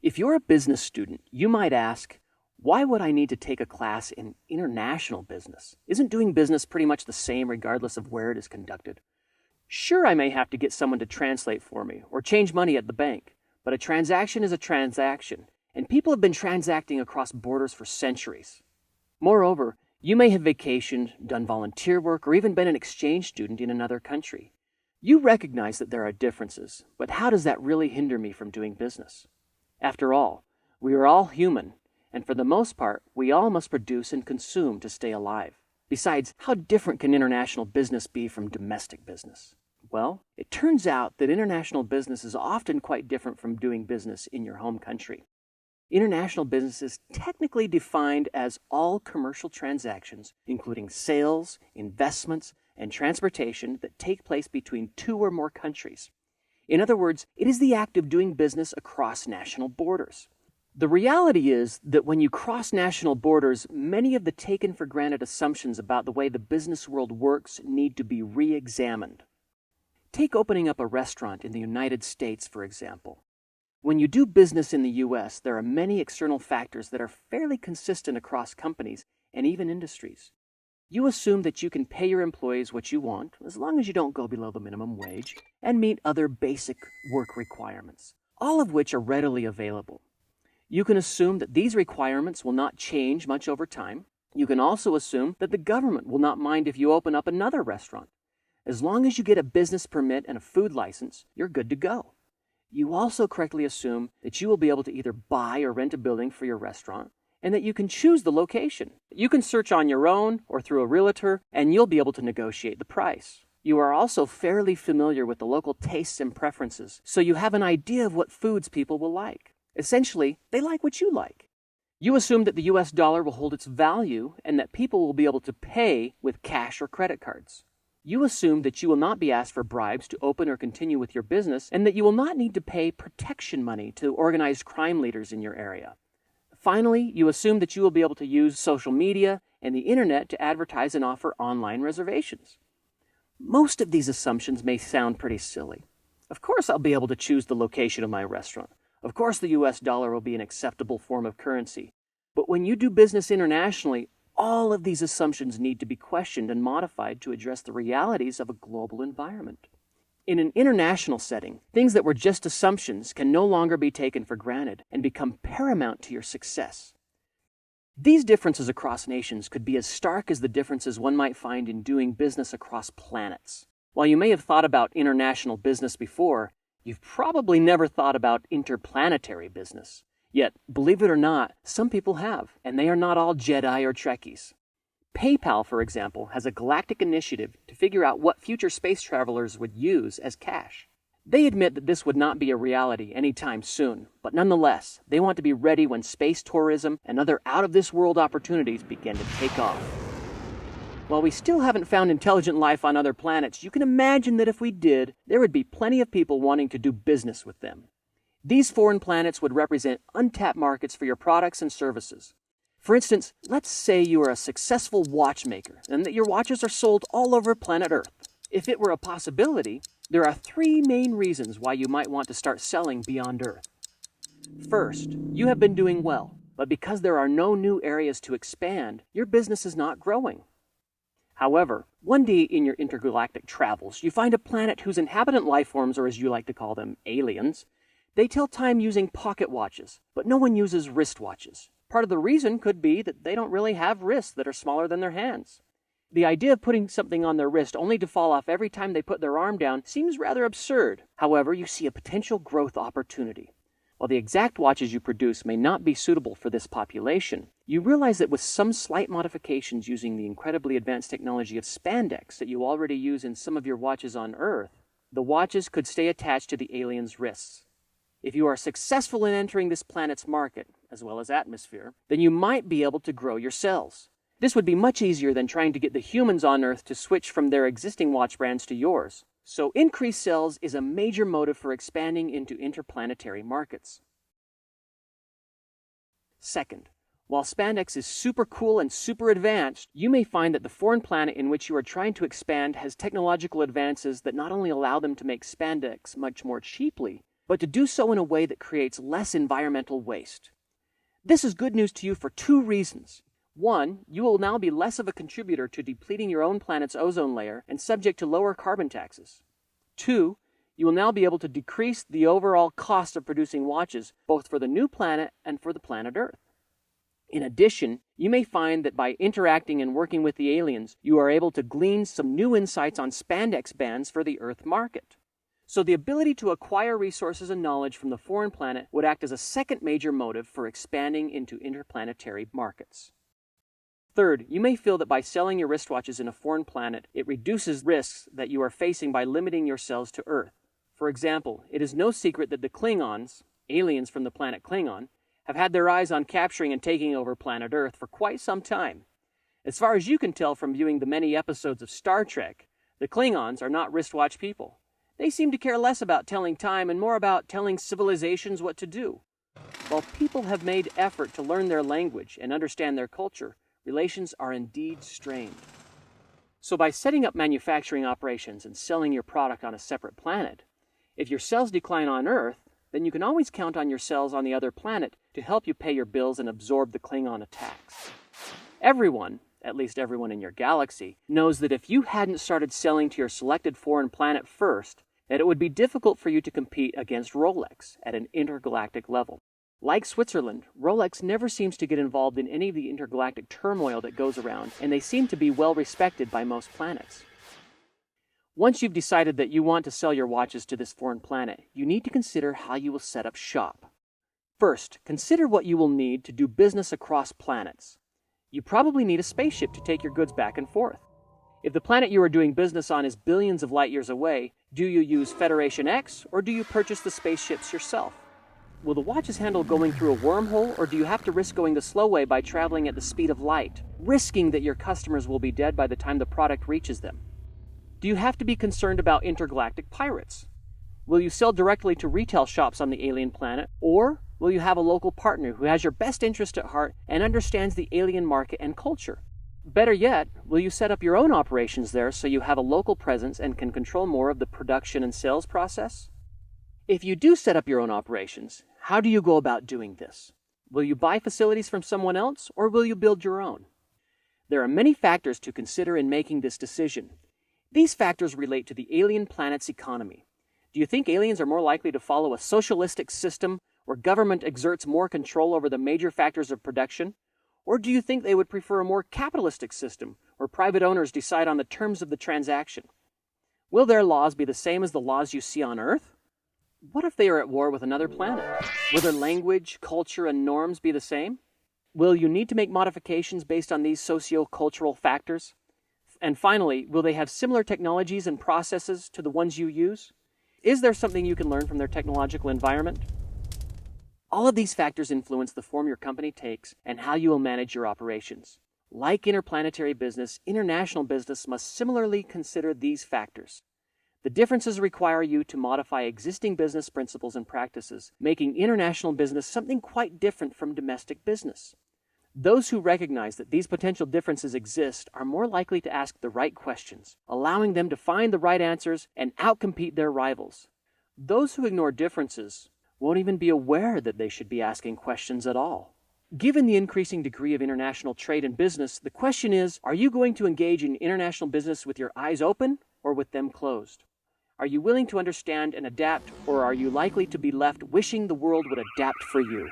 If you're a business student, you might ask, why would I need to take a class in international business? Isn't doing business pretty much the same regardless of where it is conducted? Sure, I may have to get someone to translate for me or change money at the bank, but a transaction is a transaction, and people have been transacting across borders for centuries. Moreover, you may have vacationed, done volunteer work, or even been an exchange student in another country. You recognize that there are differences, but how does that really hinder me from doing business? After all, we are all human, and for the most part, we all must produce and consume to stay alive. Besides, how different can international business be from domestic business? Well, it turns out that international business is often quite different from doing business in your home country. International business is technically defined as all commercial transactions, including sales, investments, and transportation that take place between two or more countries. In other words, it is the act of doing business across national borders. The reality is that when you cross national borders, many of the taken for granted assumptions about the way the business world works need to be re-examined. Take opening up a restaurant in the United States, for example. When you do business in the U.S., there are many external factors that are fairly consistent across companies and even industries. You assume that you can pay your employees what you want, as long as you don't go below the minimum wage, and meet other basic work requirements, all of which are readily available. You can assume that these requirements will not change much over time. You can also assume that the government will not mind if you open up another restaurant. As long as you get a business permit and a food license, you're good to go. You also correctly assume that you will be able to either buy or rent a building for your restaurant, and that you can choose the location. You can search on your own or through a realtor, and you'll be able to negotiate the price. You are also fairly familiar with the local tastes and preferences, so you have an idea of what foods people will like. Essentially, they like what you like. You assume that the US dollar will hold its value and that people will be able to pay with cash or credit cards. You assume that you will not be asked for bribes to open or continue with your business, and that you will not need to pay protection money to organized crime leaders in your area. Finally, you assume that you will be able to use social media and the internet to advertise and offer online reservations. Most of these assumptions may sound pretty silly. Of course I'll be able to choose the location of my restaurant. Of course the US dollar will be an acceptable form of currency. But when you do business internationally, all of these assumptions need to be questioned and modified to address the realities of a global environment. In an international setting, things that were just assumptions can no longer be taken for granted and become paramount to your success. These differences across nations could be as stark as the differences one might find in doing business across planets. While you may have thought about international business before, you've probably never thought about interplanetary business. Yet, believe it or not, some people have, and they are not all Jedi or Trekkies. PayPal, for example, has a galactic initiative to figure out what future space travelers would use as cash. They admit that this would not be a reality anytime soon, but nonetheless, they want to be ready when space tourism and other out-of-this-world opportunities begin to take off. While we still haven't found intelligent life on other planets, you can imagine that if we did, there would be plenty of people wanting to do business with them. These foreign planets would represent untapped markets for your products and services. For instance, let's say you are a successful watchmaker and that your watches are sold all over planet Earth. If it were a possibility, there are 3 main reasons why you might want to start selling beyond Earth. First, you have been doing well, but because there are no new areas to expand, your business is not growing. However, one day in your intergalactic travels, you find a planet whose inhabitant lifeforms, or as you like to call them, aliens, they tell time using pocket watches, but no one uses wristwatches. Part of the reason could be that they don't really have wrists that are smaller than their hands. The idea of putting something on their wrist only to fall off every time they put their arm down seems rather absurd. However, you see a potential growth opportunity. While the exact watches you produce may not be suitable for this population, you realize that with some slight modifications using the incredibly advanced technology of spandex that you already use in some of your watches on Earth, the watches could stay attached to the aliens' wrists. If you are successful in entering this planet's market, as well as atmosphere, then you might be able to grow your sales. This would be much easier than trying to get the humans on Earth to switch from their existing watch brands to yours. So increased sales is a major motive for expanding into interplanetary markets. Second, while spandex is super cool and super advanced, you may find that the foreign planet in which you are trying to expand has technological advances that not only allow them to make spandex much more cheaply, but to do so in a way that creates less environmental waste. This is good news to you for two reasons. One, you will now be less of a contributor to depleting your own planet's ozone layer and subject to lower carbon taxes. Two, you will now be able to decrease the overall cost of producing watches, both for the new planet and for the planet Earth. In addition, you may find that by interacting and working with the aliens, you are able to glean some new insights on spandex bands for the Earth market. So the ability to acquire resources and knowledge from the foreign planet would act as a second major motive for expanding into interplanetary markets. Third, you may feel that by selling your wristwatches in a foreign planet, it reduces risks that you are facing by limiting yourselves to Earth. For example, it is no secret that the Klingons, aliens from the planet Klingon, have had their eyes on capturing and taking over planet Earth for quite some time. As far as you can tell from viewing the many episodes of Star Trek, the Klingons are not wristwatch people. They seem to care less about telling time and more about telling civilizations what to do. While people have made effort to learn their language and understand their culture, relations are indeed strained. So by setting up manufacturing operations and selling your product on a separate planet, if your cells decline on Earth, then you can always count on your cells on the other planet to help you pay your bills and absorb the Klingon attacks. Everyone, at least everyone in your galaxy, knows that if you hadn't started selling to your selected foreign planet first, that it would be difficult for you to compete against Rolex at an intergalactic level. Like Switzerland, Rolex never seems to get involved in any of the intergalactic turmoil that goes around, and they seem to be well respected by most planets. Once you've decided that you want to sell your watches to this foreign planet, you need to consider how you will set up shop. First, consider what you will need to do business across planets. You probably need a spaceship to take your goods back and forth. If the planet you are doing business on is billions of light years away, do you use Federation X or do you purchase the spaceships yourself? Will the watches handle going through a wormhole, or do you have to risk going the slow way by traveling at the speed of light, risking that your customers will be dead by the time the product reaches them? Do you have to be concerned about intergalactic pirates? Will you sell directly to retail shops on the alien planet, or will you have a local partner who has your best interest at heart and understands the alien market and culture? Better yet, will you set up your own operations there so you have a local presence and can control more of the production and sales process? If you do set up your own operations, how do you go about doing this? Will you buy facilities from someone else, or will you build your own? There are many factors to consider in making this decision. These factors relate to the alien planet's economy. Do you think aliens are more likely to follow a socialistic system where government exerts more control over the major factors of production? Or do you think they would prefer a more capitalistic system where private owners decide on the terms of the transaction? Will their laws be the same as the laws you see on Earth? What if they are at war with another planet? Will their language, culture, and norms be the same? Will you need to make modifications based on these socio-cultural factors? And finally, will they have similar technologies and processes to the ones you use? Is there something you can learn from their technological environment? All of these factors influence the form your company takes and how you will manage your operations. Like interplanetary business, international business must similarly consider these factors. The differences require you to modify existing business principles and practices, making international business something quite different from domestic business. Those who recognize that these potential differences exist are more likely to ask the right questions, allowing them to find the right answers and outcompete their rivals. Those who ignore differences won't even be aware that they should be asking questions at all. Given the increasing degree of international trade and business, the question is, are you going to engage in international business with your eyes open or with them closed? Are you willing to understand and adapt, or are you likely to be left wishing the world would adapt for you?